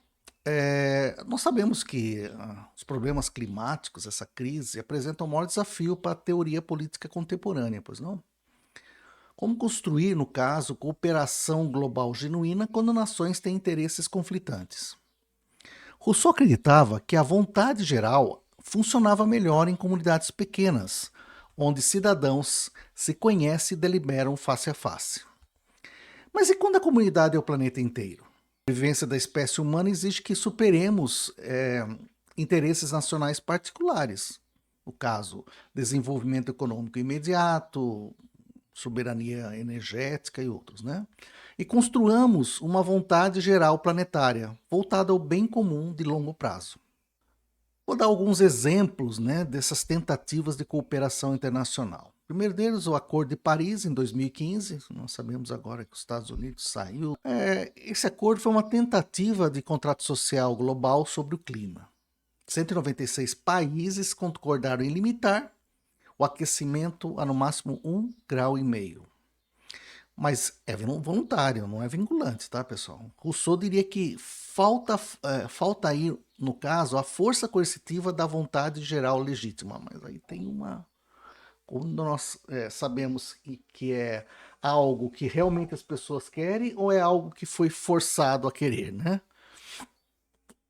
Nós sabemos que os problemas climáticos, essa crise, apresentam o maior desafio para a teoria política contemporânea, pois não? Como construir, no caso, cooperação global genuína quando nações têm interesses conflitantes? Rousseau acreditava que a vontade geral funcionava melhor em comunidades pequenas, onde cidadãos se conhecem e deliberam face a face. Mas e quando a comunidade é o planeta inteiro? A vivência da espécie humana exige que superemos interesses nacionais particulares. No caso, desenvolvimento econômico imediato, soberania energética e outros, né? E construamos uma vontade geral planetária, voltada ao bem comum de longo prazo. Vou dar alguns exemplos, né, dessas tentativas de cooperação internacional. O primeiro deles, o Acordo de Paris, em 2015. Nós sabemos agora que os Estados Unidos saiu. Esse acordo foi uma tentativa de contrato social global sobre o clima. 196 países concordaram em limitar o aquecimento a no máximo 1,5 graus. Mas é voluntário, não é vinculante, tá, pessoal? Rousseau diria que falta aí, no caso, a força coercitiva da vontade geral legítima. Mas aí tem quando nós sabemos que é algo que realmente as pessoas querem ou é algo que foi forçado a querer, né?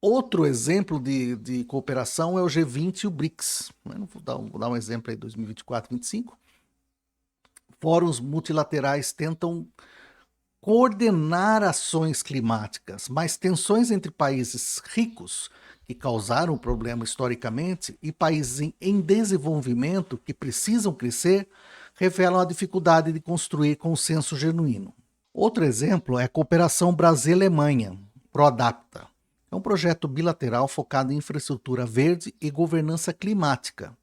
Outro exemplo de cooperação é o G20 e o BRICS. Vou dar um exemplo aí, 2024, 2025. Fóruns multilaterais tentam coordenar ações climáticas, mas tensões entre países ricos, que causaram o problema historicamente, e países em desenvolvimento, que precisam crescer, revelam a dificuldade de construir consenso genuíno. Outro exemplo é a cooperação Brasil-Alemanha, ProAdapta. É um projeto bilateral focado em infraestrutura verde e governança climática.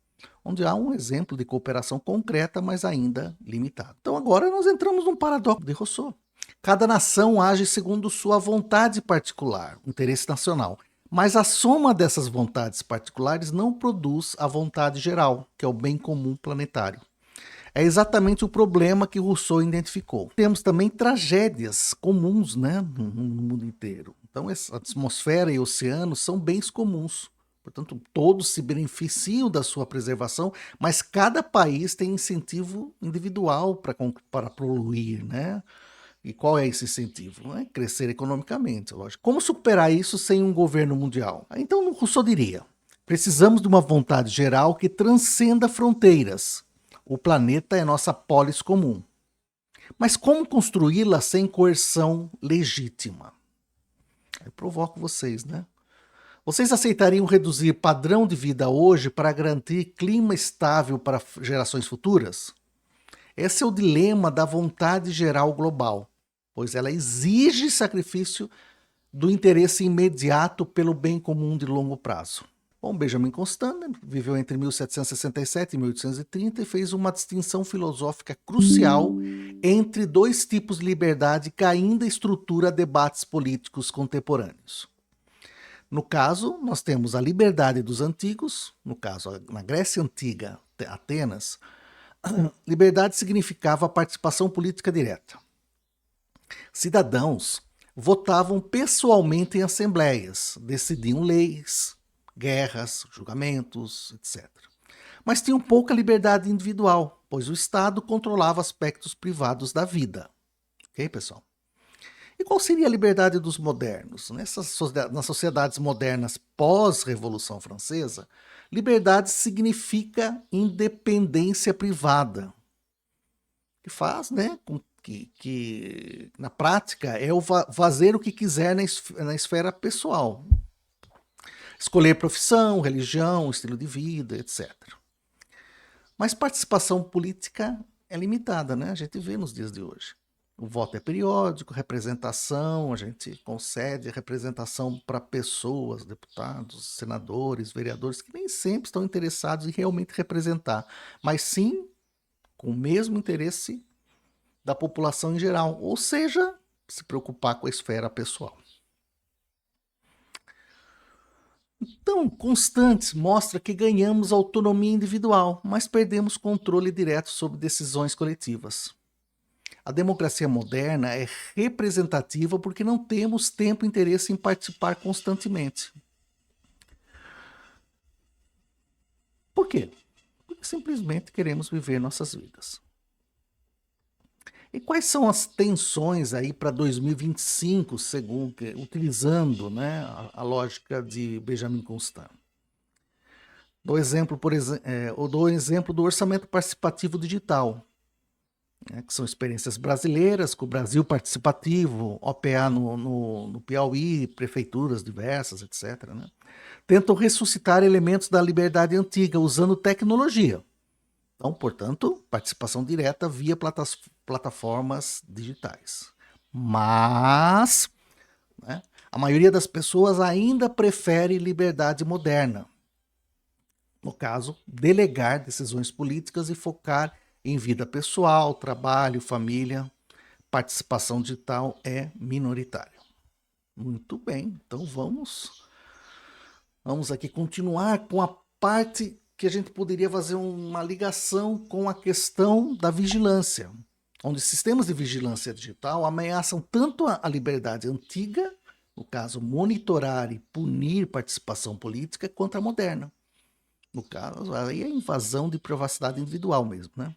onde há um exemplo de cooperação concreta, mas ainda limitado. Então agora nós entramos num paradoxo de Rousseau. Cada nação age segundo sua vontade particular, interesse nacional, mas a soma dessas vontades particulares não produz a vontade geral, que é o bem comum planetário. É exatamente o problema que Rousseau identificou. Temos também tragédias comuns, né, no mundo inteiro. Então, a atmosfera e o oceano são bens comuns. Portanto, todos se beneficiam da sua preservação, mas cada país tem incentivo individual para poluir, né? E qual é esse incentivo? É crescer economicamente, lógico. Como superar isso sem um governo mundial? Então, Rousseau diria: precisamos de uma vontade geral que transcenda fronteiras. O planeta é nossa polis comum. Mas como construí-la sem coerção legítima? Eu provoco vocês, né? Vocês aceitariam reduzir padrão de vida hoje para garantir clima estável para gerações futuras? Esse é o dilema da vontade geral global, pois ela exige sacrifício do interesse imediato pelo bem comum de longo prazo. Bom, Benjamin Constant viveu entre 1767 e 1830 e fez uma distinção filosófica crucial entre dois tipos de liberdade que ainda estrutura debates políticos contemporâneos. No caso, nós temos a liberdade dos antigos, no caso, na Grécia Antiga, Atenas, liberdade significava a participação política direta. Cidadãos votavam pessoalmente em assembleias, decidiam leis, guerras, julgamentos, etc. Mas tinham pouca liberdade individual, pois o Estado controlava aspectos privados da vida. Ok, pessoal? E qual seria a liberdade dos modernos? Nas sociedades modernas pós-Revolução Francesa, liberdade significa independência privada, que faz, né, com que na prática é o fazer o que quiser na esfera pessoal. Escolher profissão, religião, estilo de vida, etc. Mas participação política é limitada, né? A gente vê nos dias de hoje. O voto é periódico, representação, a gente concede representação para pessoas, deputados, senadores, vereadores, que nem sempre estão interessados em realmente representar, mas sim com o mesmo interesse da população em geral, ou seja, se preocupar com a esfera pessoal. Então, Constantes mostra que ganhamos autonomia individual, mas perdemos controle direto sobre decisões coletivas. A democracia moderna é representativa porque não temos tempo e interesse em participar constantemente. Por quê? Porque simplesmente queremos viver nossas vidas. E quais são as tensões aí para 2025, utilizando, né, a lógica de Benjamin Constant? Dou exemplo do orçamento participativo digital, né, que são experiências brasileiras, com o Brasil Participativo, OPA no Piauí, prefeituras diversas, etc. Né? Tentam ressuscitar elementos da liberdade antiga usando tecnologia. Então, portanto, participação direta via plataformas digitais. Mas, né, a maioria das pessoas ainda prefere liberdade moderna. No caso, delegar decisões políticas e focar em vida pessoal, trabalho, família. Participação digital é minoritária. Muito bem, então vamos aqui continuar com a parte que a gente poderia fazer uma ligação com a questão da vigilância, onde sistemas de vigilância digital ameaçam tanto a liberdade antiga, no caso, monitorar e punir participação política, quanto a moderna. No caso, aí é a invasão de privacidade individual mesmo, né?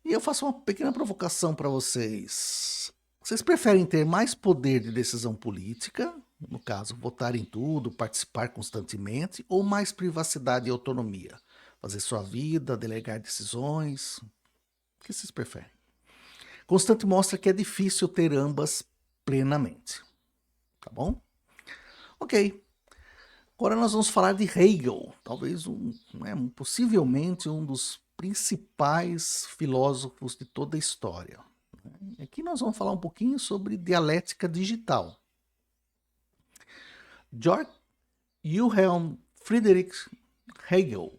E eu faço uma pequena provocação para vocês. Vocês preferem ter mais poder de decisão política, no caso, votar em tudo, participar constantemente, ou mais privacidade e autonomia? Fazer sua vida, delegar decisões? O que vocês preferem? Constant mostra que é difícil ter ambas plenamente. Tá bom? Ok. Agora nós vamos falar de Hegel, talvez possivelmente um dos principais filósofos de toda a história. Aqui nós vamos falar um pouquinho sobre dialética digital. Georg Wilhelm Friedrich Hegel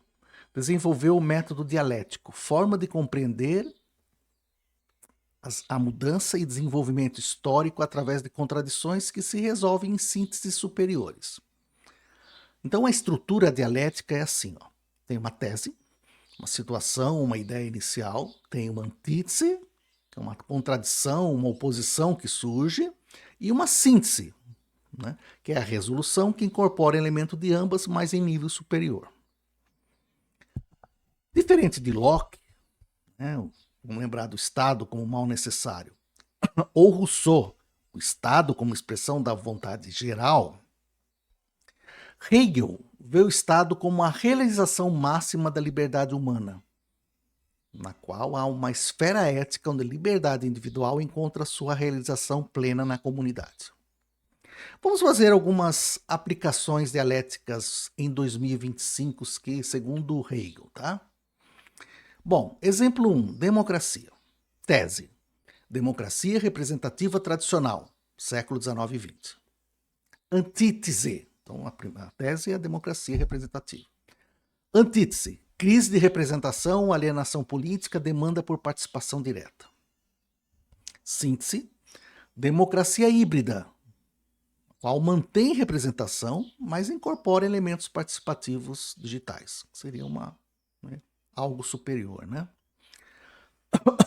desenvolveu o método dialético, forma de compreender a mudança e desenvolvimento histórico através de contradições que se resolvem em sínteses superiores. Então a estrutura dialética é assim, ó. Tem uma tese, uma situação, uma ideia inicial, tem uma antítese, que é uma contradição, uma oposição que surge, e uma síntese, né, que é a resolução que incorpora elemento de ambas, mas em nível superior. Diferente de Locke, né, vamos lembrar do Estado como mal necessário, ou Rousseau, o Estado como expressão da vontade geral, Hegel vê o Estado como a realização máxima da liberdade humana, na qual há uma esfera ética onde a liberdade individual encontra sua realização plena na comunidade. Vamos fazer algumas aplicações dialéticas em 2025 que, segundo Hegel, tá? Bom, exemplo 1, democracia. Tese. Democracia representativa tradicional, século XIX e XX. Antítese. Então, a tese é a democracia representativa. Antítese. Crise de representação, alienação política, demanda por participação direta. Síntese. Democracia híbrida, qual mantém representação, mas incorpora elementos participativos digitais. Seria algo superior, né?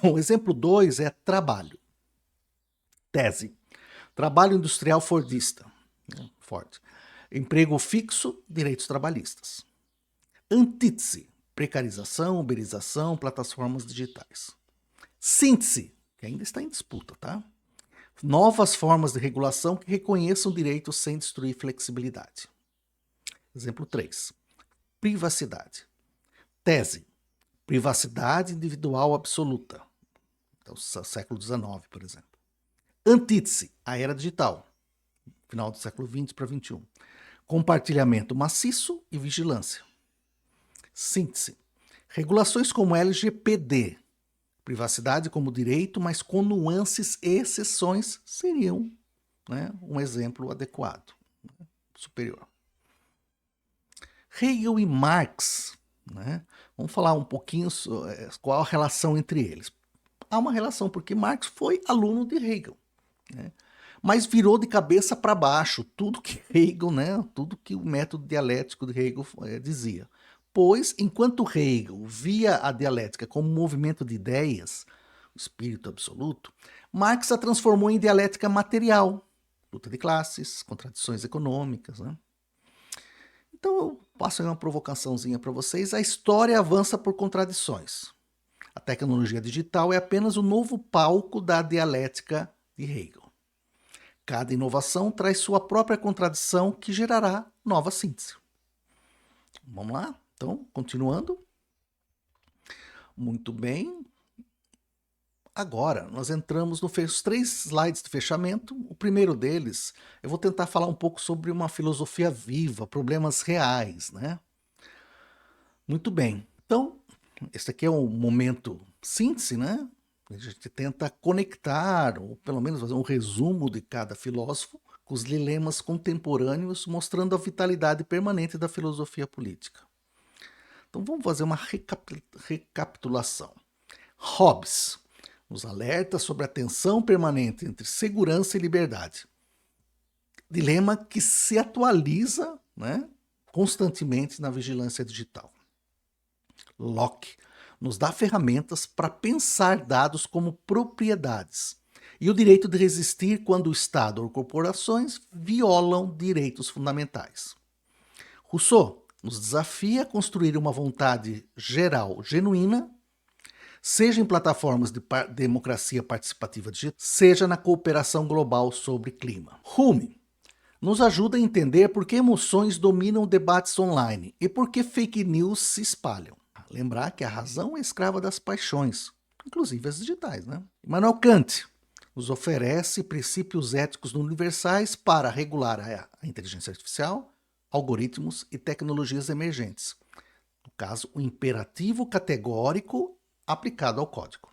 O exemplo 2 é trabalho. Tese. Trabalho industrial fordista. Ford. Emprego fixo, direitos trabalhistas. Antítese. Precarização, uberização, plataformas digitais. Síntese, que ainda está em disputa, tá? Novas formas de regulação que reconheçam direitos sem destruir flexibilidade. Exemplo 3. Privacidade. Tese. Privacidade individual absoluta. Então, século XIX, por exemplo. Antítese. A era digital. Final do século XX para XXI. Compartilhamento maciço e vigilância. Síntese. Regulações como LGPD. Privacidade como direito, mas com nuances e exceções seriam, né, um exemplo adequado, né, superior. Hegel e Marx, né, vamos falar um pouquinho qual a relação entre eles. Há uma relação, porque Marx foi aluno de Hegel, né, mas virou de cabeça para baixo tudo que Hegel, né, tudo que o método dialético de Hegel dizia. Pois, enquanto Hegel via a dialética como um movimento de ideias, o espírito absoluto, Marx a transformou em dialética material, luta de classes, contradições econômicas, né? Então, eu passo aí uma provocaçãozinha para vocês. A história avança por contradições. A tecnologia digital é apenas o novo palco da dialética de Hegel. Cada inovação traz sua própria contradição que gerará nova síntese. Vamos lá? Então, continuando. Muito bem. Agora, nós entramos nos 3 slides de fechamento. O primeiro deles, eu vou tentar falar um pouco sobre uma filosofia viva, problemas reais, né? Muito bem. Então, esse aqui é um momento síntese, né? A gente tenta conectar, ou pelo menos fazer um resumo de cada filósofo, com os dilemas contemporâneos, mostrando a vitalidade permanente da filosofia política. Então vamos fazer uma recapitulação. Hobbes nos alerta sobre a tensão permanente entre segurança e liberdade. Dilema que se atualiza, né, constantemente na vigilância digital. Locke nos dá ferramentas para pensar dados como propriedades e o direito de resistir quando o Estado ou corporações violam direitos fundamentais. Rousseau nos desafia a construir uma vontade geral genuína, seja em plataformas de democracia participativa digital, seja na cooperação global sobre clima. Hume nos ajuda a entender por que emoções dominam debates online e por que fake news se espalham. Lembrar que a razão é escrava das paixões, inclusive as digitais, né? Immanuel Kant nos oferece princípios éticos universais para regular a inteligência artificial, algoritmos e tecnologias emergentes. No caso, o imperativo categórico aplicado ao código.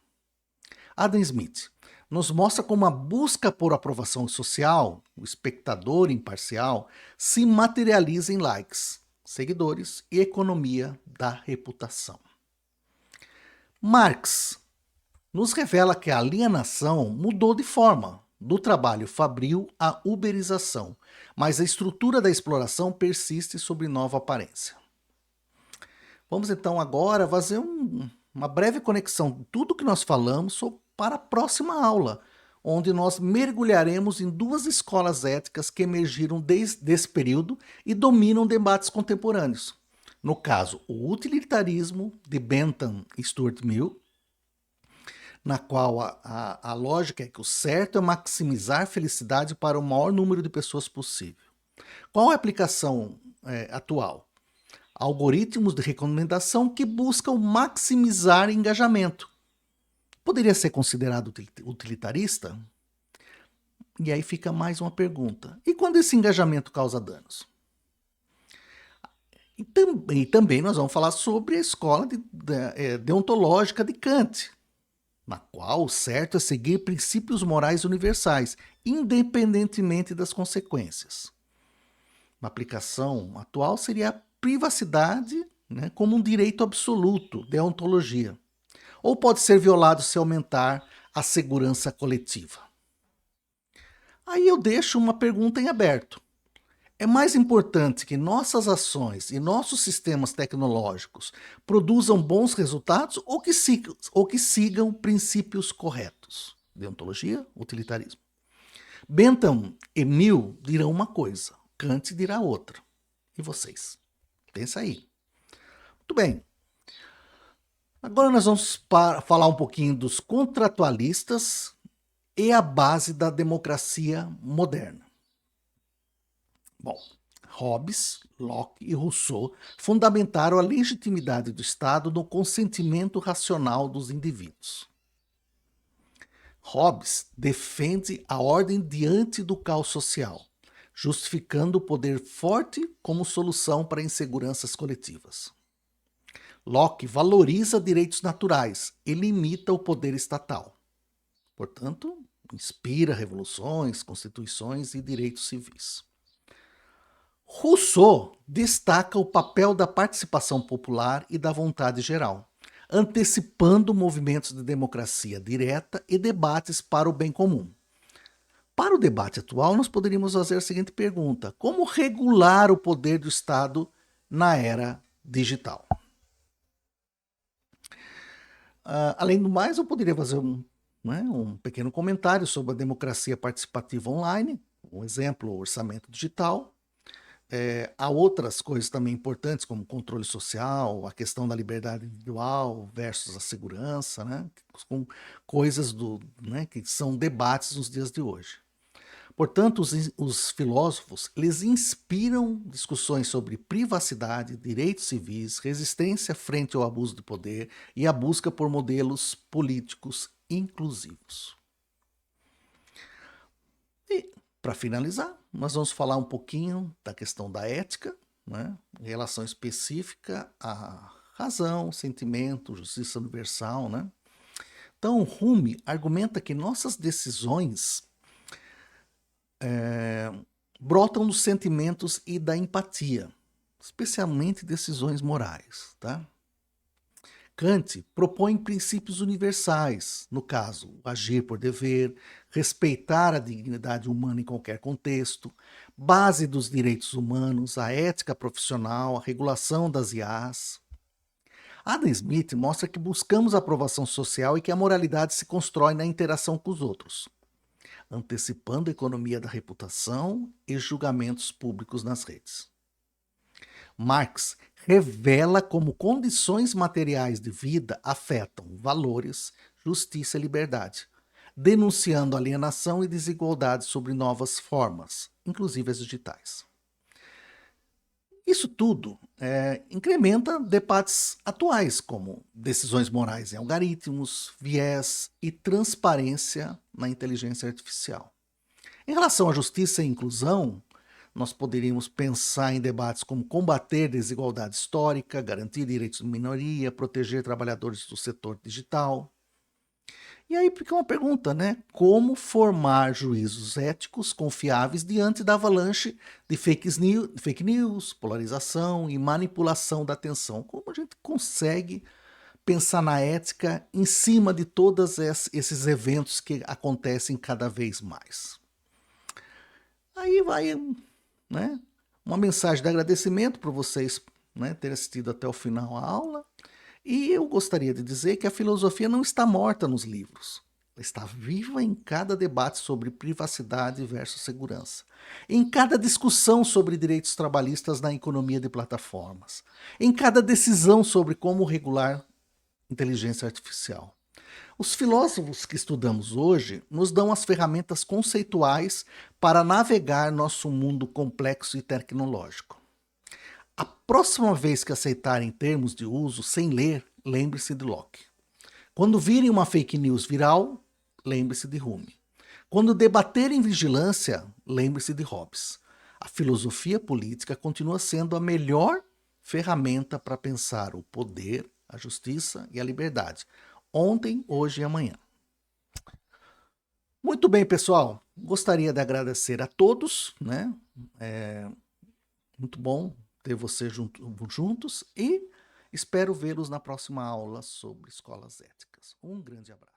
Adam Smith nos mostra como a busca por aprovação social, o espectador imparcial, se materializa em likes, seguidores e economia da reputação. Marx nos revela que a alienação mudou de forma, do trabalho fabril à uberização, mas a estrutura da exploração persiste sob nova aparência. Vamos então agora fazer uma breve conexão de tudo que nós falamos para a próxima aula, onde nós mergulharemos em duas escolas éticas que emergiram desde esse período e dominam debates contemporâneos. No caso, o utilitarismo de Bentham e Stuart Mill, na qual a lógica é que o certo é maximizar felicidade para o maior número de pessoas possível. Qual é a aplicação atual? Algoritmos de recomendação que buscam maximizar engajamento. Poderia ser considerado utilitarista? E aí fica mais uma pergunta. E quando esse engajamento causa danos? E também nós vamos falar sobre a escola deontológica de Kant, na qual o certo é seguir princípios morais universais, independentemente das consequências. Uma aplicação atual seria a privacidade, né, como um direito absoluto, deontologia. Ou pode ser violado se aumentar a segurança coletiva. Aí eu deixo uma pergunta em aberto. É mais importante que nossas ações e nossos sistemas tecnológicos produzam bons resultados ou que sigam princípios corretos? Deontologia, utilitarismo. Bentham e Mill dirão uma coisa, Kant dirá outra. E vocês? Pensa aí. Muito bem. Agora nós vamos falar um pouquinho dos contratualistas e a base da democracia moderna. Bom, Hobbes, Locke e Rousseau fundamentaram a legitimidade do Estado no consentimento racional dos indivíduos. Hobbes defende a ordem diante do caos social, justificando o poder forte como solução para inseguranças coletivas. Locke valoriza direitos naturais e limita o poder estatal. Portanto, inspira revoluções, constituições e direitos civis. Rousseau destaca o papel da participação popular e da vontade geral, antecipando movimentos de democracia direta e debates para o bem comum. Para o debate atual, nós poderíamos fazer a seguinte pergunta: como regular o poder do Estado na era digital? Além do mais, eu poderia fazer um pequeno comentário sobre a democracia participativa online, um exemplo, o orçamento digital. Há outras coisas também importantes, como controle social, a questão da liberdade individual versus a segurança, né? Com coisas que são debates nos dias de hoje. Portanto, os filósofos, eles inspiram discussões sobre privacidade, direitos civis, resistência frente ao abuso de poder e a busca por modelos políticos inclusivos. E, para finalizar, nós vamos falar um pouquinho da questão da ética, né, em relação específica à razão, sentimento, justiça universal, né? Então, Hume argumenta que nossas decisões brotam dos sentimentos e da empatia, especialmente decisões morais, tá? Kant propõe princípios universais, no caso, agir por dever, respeitar a dignidade humana em qualquer contexto, base dos direitos humanos, a ética profissional, a regulação das IAs. Adam Smith mostra que buscamos a aprovação social e que a moralidade se constrói na interação com os outros, antecipando a economia da reputação e julgamentos públicos nas redes. Marx revela como condições materiais de vida afetam valores, justiça e liberdade, denunciando alienação e desigualdade sobre novas formas, inclusive as digitais. Isso tudo incrementa debates atuais, como decisões morais em algoritmos, viés e transparência na inteligência artificial. Em relação à justiça e inclusão, nós poderíamos pensar em debates como combater desigualdade histórica, garantir direitos de minoria, proteger trabalhadores do setor digital. E aí fica uma pergunta, né? Como formar juízos éticos confiáveis diante da avalanche de fake news, polarização e manipulação da atenção? Como a gente consegue pensar na ética em cima de todos esses eventos que acontecem cada vez mais? Aí vai, né, uma mensagem de agradecimento para vocês, né, terem assistido até o final a aula. E eu gostaria de dizer que a filosofia não está morta nos livros. Ela está viva em cada debate sobre privacidade versus segurança, em cada discussão sobre direitos trabalhistas na economia de plataformas, em cada decisão sobre como regular inteligência artificial. Os filósofos que estudamos hoje nos dão as ferramentas conceituais para navegar nosso mundo complexo e tecnológico. A próxima vez que aceitarem termos de uso sem ler, lembre-se de Locke. Quando virem uma fake news viral, lembre-se de Hume. Quando debaterem vigilância, lembre-se de Hobbes. A filosofia política continua sendo a melhor ferramenta para pensar o poder, a justiça e a liberdade. Ontem, hoje e amanhã. Muito bem, pessoal. Gostaria de agradecer a todos, né? Muito bom ter vocês juntos e espero vê-los na próxima aula sobre escolas éticas. Um grande abraço.